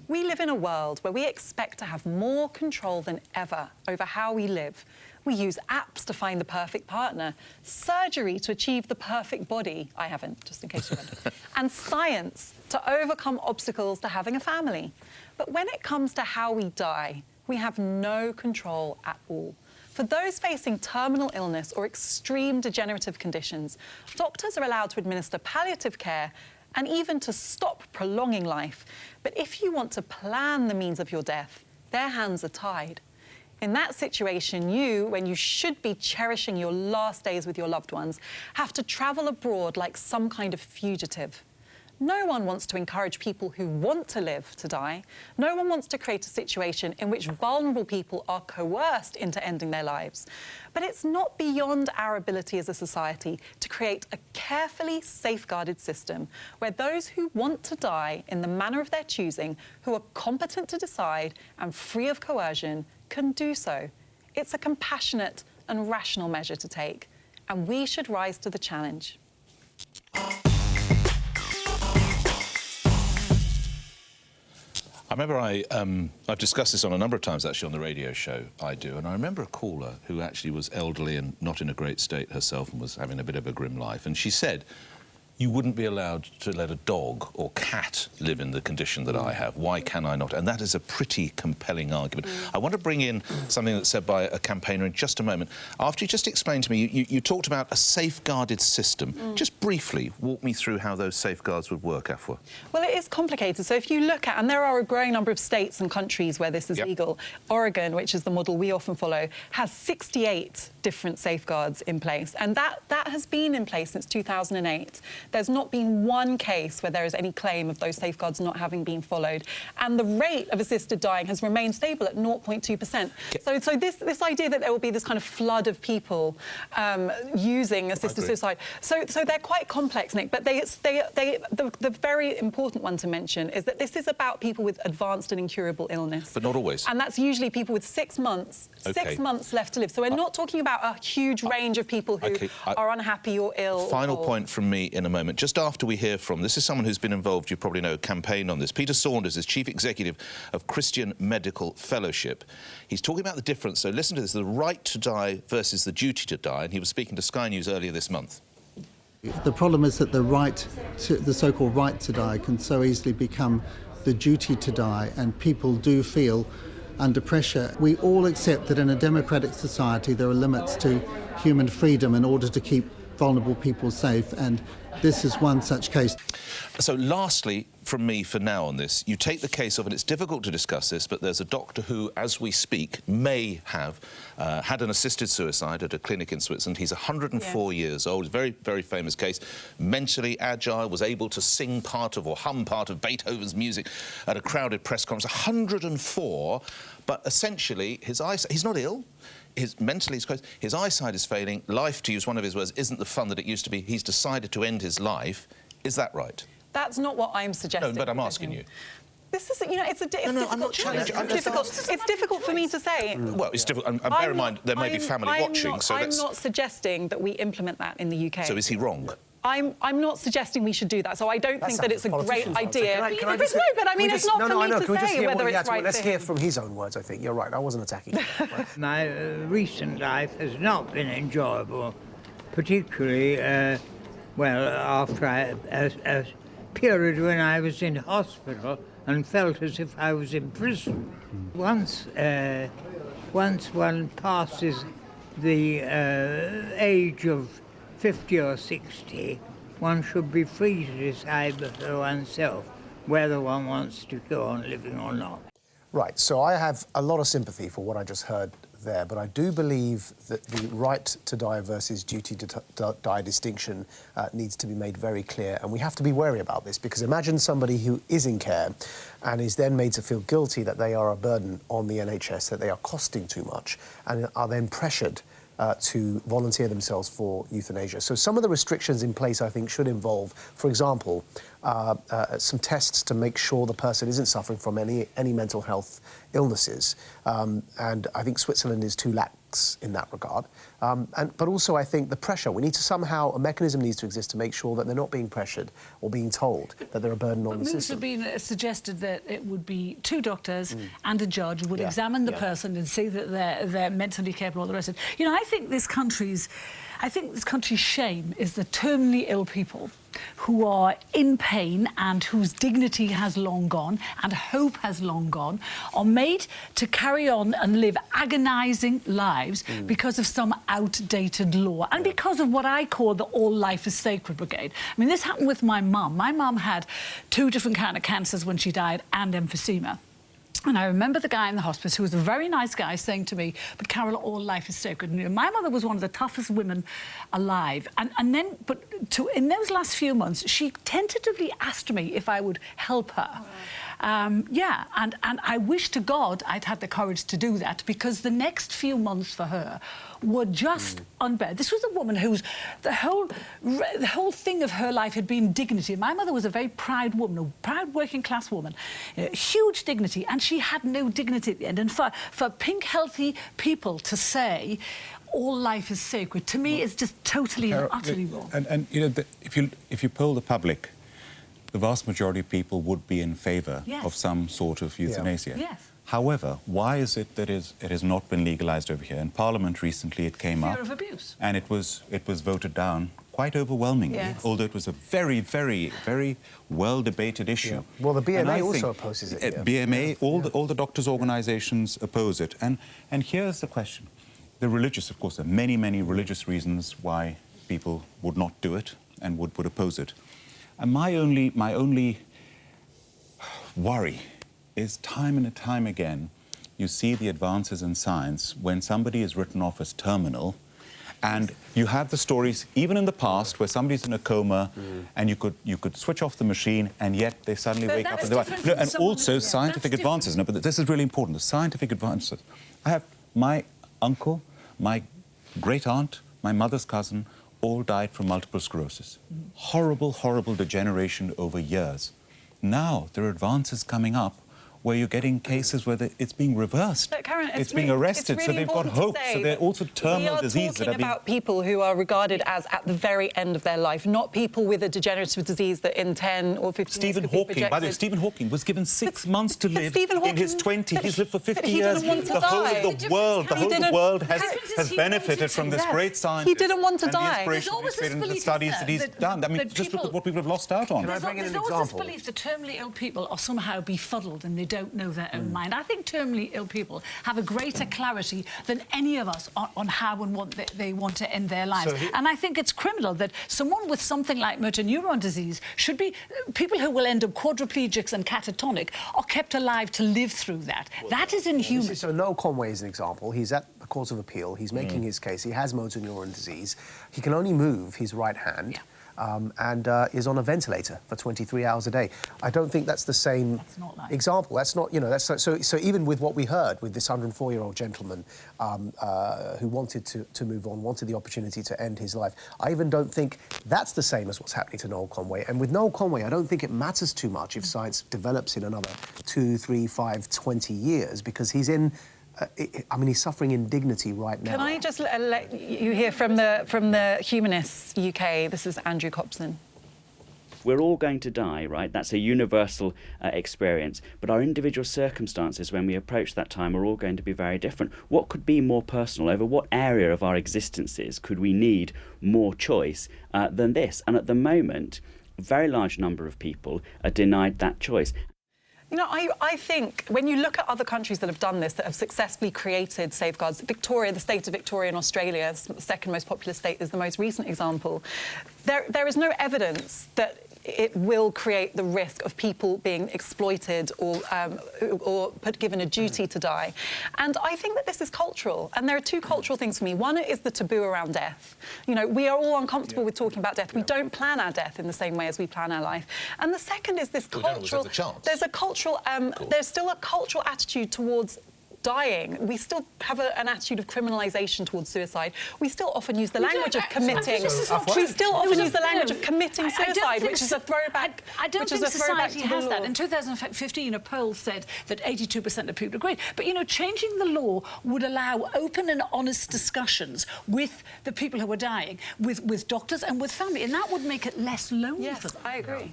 We live in a world where we expect to have more control than ever over how we live. We use apps to find the perfect partner, surgery to achieve the perfect body. I haven't, just in case you wondered. And science to overcome obstacles to having a family. But when it comes to how we die, we have no control at all. For those facing terminal illness or extreme degenerative conditions, doctors are allowed to administer palliative care and even to stop prolonging life. But if you want to plan the means of your death, their hands are tied. In that situation, you, when you should be cherishing your last days with your loved ones, have to travel abroad like some kind of fugitive. No one wants to encourage people who want to live to die. No one wants to create a situation in which vulnerable people are coerced into ending their lives. But it's not beyond our ability as a society to create a carefully safeguarded system where those who want to die in the manner of their choosing, who are competent to decide and free of coercion, can do so. It's a compassionate and rational measure to take, and we should rise to the challenge. I remember I've discussed this on a number of times, actually, on the radio show I do, and I remember a caller who actually was elderly and not in a great state herself and was having a bit of a grim life, and she said, you wouldn't be allowed to let a dog or cat live in the condition that I have. Why can I not? And that is a pretty compelling argument. I want to bring in something that's said by a campaigner in just a moment. After you just explained to me, you talked about a safeguarded system. Just briefly, walk me through how those safeguards would work, Afua. Well, it is complicated. So if you look at, and there are a growing number of states and countries where this is legal. Oregon, which is the model we often follow, has 68 different safeguards in place. And that has been in place since 2008. There's not been one case where there is any claim of those safeguards not having been followed. And the rate of assisted dying has remained stable at 0.2%. So this idea that there will be this kind of flood of people using assisted suicide, so they're quite complex, Nick, but the very important one to mention is that this is about people with advanced and incurable illness. But not always. And that's usually people with 6 months, 6 months left to live. So we're not talking about a huge range of people who are unhappy or ill. Final point from me in a moment. Just after we hear from, this is someone who's been involved, you probably know, campaign on this. Peter Saunders is Chief Executive of Christian Medical Fellowship. He's talking about the difference, so listen to this, the right to die versus the duty to die, and he was speaking to Sky News earlier this month. The problem is that the so-called right to die can so easily become the duty to die, and people do feel under pressure. We all accept that in a democratic society there are limits to human freedom in order to keep vulnerable people safe, and this is one such case. So lastly, from me for now on this, you take the case of, and it's difficult to discuss this, but there's a doctor who, as we speak, may have had an assisted suicide at a clinic in Switzerland. He's 104 years old, very, very famous case, mentally agile, was able to sing part of or hum part of Beethoven's music at a crowded press conference. 104, but essentially his eyesight, he's not ill. His eyesight is failing. Life, to use one of his words, isn't the fun that it used to be. He's decided to end his life. Is that right? That's not what I'm suggesting. No, but I'm asking you. This is, you know, it's difficult. I'm not challenging. It's difficult for me to say. Well, it's difficult. And bear in mind, there may be family watching, so I'm not suggesting that we implement that in the UK. So is he wrong? I'm not suggesting we should do that, so I don't think that it's a great idea. Can I just, no, but I mean, it's not for me to say whether it's right for him. Let's hear from his own words, I think. You're right, I wasn't attacking him. My recent life has not been enjoyable, particularly, well, after a period when I was in hospital and felt as if I was in prison. Once one passes the age of 50 or 60, one should be free to decide for oneself whether one wants to go on living or not. Right, so I have a lot of sympathy for what I just heard there, but I do believe that the right to die versus duty to die distinction needs to be made very clear, and we have to be wary about this, because imagine somebody who is in care and is then made to feel guilty that they are a burden on the NHS, that they are costing too much, and are then pressured to volunteer themselves for euthanasia. So some of the restrictions in place, I think, should involve, for example, some tests to make sure the person isn't suffering from any mental health illnesses. And I think Switzerland is too lax in that regard. But also I think the pressure, we need to somehow, a mechanism needs to exist to make sure that they're not being pressured or being told that they're a burden on the system. It have been suggested that it would be 2 doctors and a judge would examine the person and see that they're mentally capable, all the rest of it. You know, I think this country's shame is the terminally ill people who are in pain and whose dignity has long gone and hope has long gone, are made to carry on and live agonising lives because of some outdated law and because of what I call the all life is sacred brigade. I mean, this happened with my mum. My mum had 2 different kind of cancers when she died and emphysema. And I remember the guy in the hospice, who was a very nice guy, saying to me, "But Carol, all life is sacred." And my mother was one of the toughest women alive. And then, in those last few months, she tentatively asked me if I would help her. Yeah, and I wish to God I'd had the courage to do that, because the next few months for her were just unbearable. This was a woman whose the whole thing of her life had been dignity. My mother was a very proud woman, a proud working class woman, huge dignity, and she had no dignity at the end. And for pink healthy people to say all life is sacred, to me, is just totally and utterly wrong. And you know, if you poll the public, the vast majority of people would be in favour of some sort of euthanasia. Yes. However, why is it that it has not been legalised over here? In Parliament recently it came up. Fear of abuse. And it was voted down quite overwhelmingly, although it was a very, very, very well-debated issue. Yeah. Well, the BMA also opposes it. BMA, all the doctors' organisations oppose it. And here's the question. The religious, of course, there are many, many religious reasons why people would not do it and would oppose it. And my only worry is time and time again, you see the advances in science when somebody is written off as terminal, and you have the stories, even in the past, where somebody's in a coma and you could switch off the machine and yet they suddenly wake up. And also scientific advances. No, but this is really important, the scientific advances. I have my uncle, my great-aunt, my mother's cousin, all died from multiple sclerosis. Horrible, horrible degeneration over years. Now there are advances coming up where you're getting cases where it's being reversed. But Karen, it's being arrested, really so they've got hope. So they're also terminal disease that are being... We are talking about people who are regarded as at the very end of their life, not people with a degenerative disease that in 10 or 15 Stephen years could be Hawking, by the way, Stephen Hawking was given 6 months to live in his 20s. He's lived for 50 years. The whole of the world has benefited from this great science. He didn't want to die. There's always this belief the studies that he's done. I mean, just look at what people have lost out on. There's always this belief that terminally ill people are somehow befuddled and they don't know their own mind. I think terminally ill people have a greater clarity than any of us on how and what they want to end their lives. And I think it's criminal that someone with something like motor neuron disease should be... People who will end up quadriplegics and catatonic are kept alive to live through that. That is inhuman. So Noel Conway is an example. He's at the Court of Appeal. He's making his case. He has motor neuron disease. He can only move his right hand. And is on a ventilator for 23 hours a day. I don't think that's the same example. That's not, you know, that's so even with what we heard with this 104-year-old gentleman who wanted to move on, wanted the opportunity to end his life, I even don't think that's the same as what's happening to Noel Conway. And with Noel Conway, I don't think it matters too much if science develops in another 2, 3, 5, 20 years, because he's in... I mean, he's suffering indignity right now. Can I just let you hear from the Humanists UK? This is Andrew Copson. We're all going to die, right? That's a universal experience. But our individual circumstances when we approach that time are all going to be very different. What could be more personal? Over what area of our existences could we need more choice than this? And at the moment, a very large number of people are denied that choice. You know, I think when you look at other countries that have done this, that have successfully created safeguards, Victoria, the state of Victoria in Australia, the second most populous state, is the most recent example. There is no evidence that it will create the risk of people being exploited or given a duty to die. And I think that this is cultural. And there are 2 cultural things for me. One is the taboo around death. You know, we are all uncomfortable with talking about death. We don't plan our death in the same way as we plan our life. And the second is this cultural... There's a cultural... There's still a cultural attitude towards dying, we still have an attitude of criminalisation towards suicide. We still often use the language of committing. We still often use the language of committing suicide, which is a throwback. I don't think society has that. In 2015, a poll said that 82% of people agreed. But, you know, changing the law would allow open and honest discussions with the people who are dying, with doctors and with family, and that would make it less lonely for them. Yes, I agree.